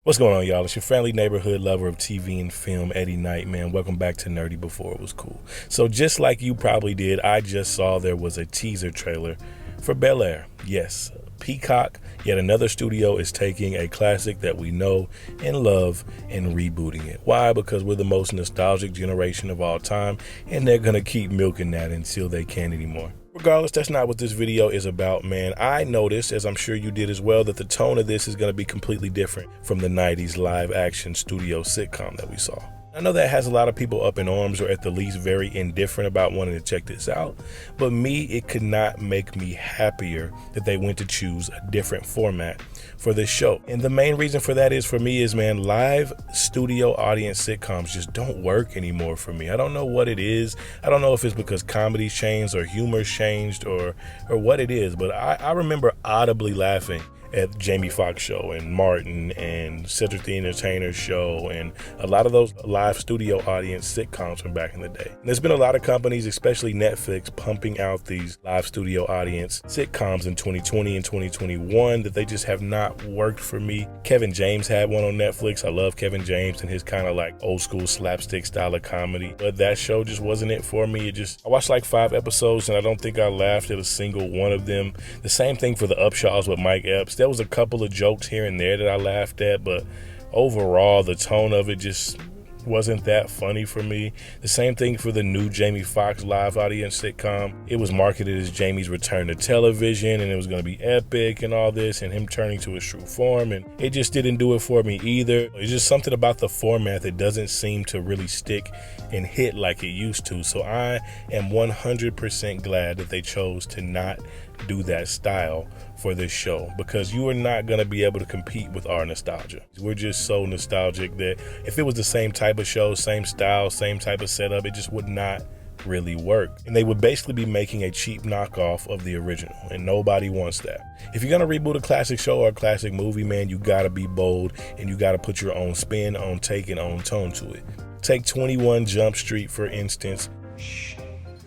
What's going on, y'all? It's your friendly neighborhood lover of TV and film, Eddie Knight, man. Welcome back to Nerdy Before It Was Cool. So just like you probably did, I just saw there was a teaser trailer for Bel-Air. Yes, Peacock, yet another studio is taking a classic that we know and love and rebooting it. Why? Because we're the most nostalgic generation of all time, and they're going to keep milking that until they can't anymore. Regardless, that's not what this video is about, man. I noticed, as I'm sure you did as well, that the tone of this is going to be completely different from the 90s live action studio sitcom that we saw. I know that has a lot of people up in arms, or at the least very indifferent about wanting to check this out, but me, it could not make me happier that they went to choose a different format for this show. And the main reason for that is, for me, is, man, live studio audience sitcoms just don't work anymore for me. I don't know what it is. I don't know if it's because comedy's changed or humor's changed or what it is, but I remember audibly laughing at Jamie Foxx show and Martin and Cedric the Entertainer's show and a lot of those live studio audience sitcoms from back in the day. And there's been a lot of companies, especially Netflix, pumping out these live studio audience sitcoms in 2020 and 2021 that they just have not worked for me. Kevin James had one on Netflix. I love Kevin James and his kind of like old school slapstick style of comedy, but that show just wasn't it for me. I watched like 5 episodes and I don't think I laughed at a single one of them. The same thing for the Upshaws with Mike Epps. There was a couple of jokes here and there that I laughed at, but overall the tone of it just wasn't that funny for me. The same thing for the new Jamie Foxx live audience sitcom. It was marketed as Jamie's return to television and it was going to be epic and all this and him turning to his true form, and it just didn't do it for me either. It's just something about the format that doesn't seem to really stick and hit like it used to. So I am 100% glad that they chose to not do that style for this show, because you are not going to be able to compete with our nostalgia. We're just so nostalgic that if it was the same type of show, same style, same type of setup, it just would not really work. And they would basically be making a cheap knockoff of the original, and nobody wants that. If you're going to reboot a classic show or a classic movie, man, you got to be bold and you got to put your own spin, own take, and own tone to it. Take 21 Jump Street, for instance. Shh,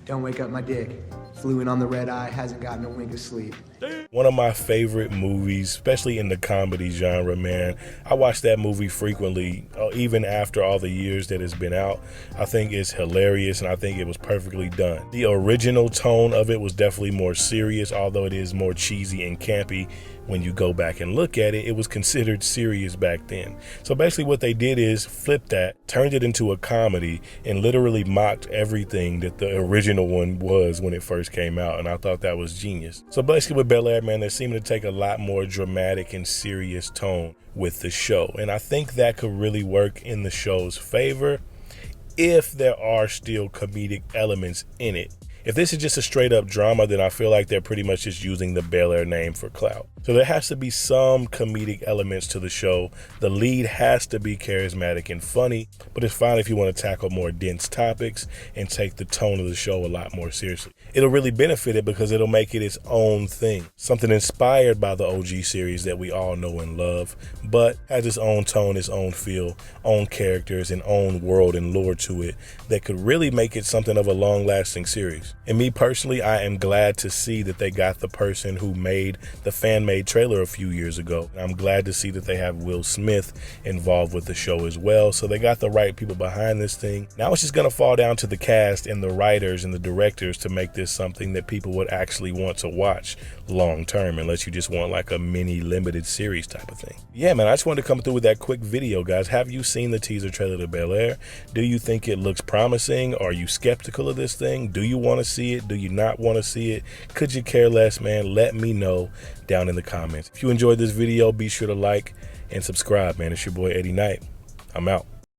don't wake up my dick. Flew in on the red eye, hasn't gotten a wink of sleep. One of my favorite movies, especially in the comedy genre, man. I watch that movie frequently, even after all the years that it's been out. I think it's hilarious and I think it was perfectly done. The original tone of it was definitely more serious, although it is more cheesy and campy. When you go back and look at it, it was considered serious back then. So basically what they did is flip that, turned it into a comedy, and literally mocked everything that the original one was when it first came out. And I thought that was genius. So basically with Bel-Air, man, they seem to take a lot more dramatic and serious tone with the show. And I think that could really work in the show's favor if there are still comedic elements in it. If this is just a straight up drama, then I feel like they're pretty much just using the Bel-Air name for clout. So there has to be some comedic elements to the show. The lead has to be charismatic and funny, but it's fine if you want to tackle more dense topics and take the tone of the show a lot more seriously. It'll really benefit it because it'll make it its own thing. Something inspired by the OG series that we all know and love, but has its own tone, its own feel, own characters, and own world and lore to it that could really make it something of a long-lasting series. And me personally, I am glad to see that they got the person who made the fan-made trailer a few years ago. And I'm glad to see that they have Will Smith involved with the show as well. So they got the right people behind this thing. Now it's just going to fall down to the cast and the writers and the directors to make this something that people would actually want to watch long term, unless you just want like a mini limited series type of thing. Yeah, man, I just wanted to come through with that quick video, guys. Have you seen the teaser trailer to Bel-Air? Do you think it looks promising? Are you skeptical of this thing? Do you want to see it? Do you not want to see it? Could you care less, man? Let me know down in the comments. If you enjoyed this video, be sure to like and subscribe, man. It's your boy Eddie Knight. I'm out.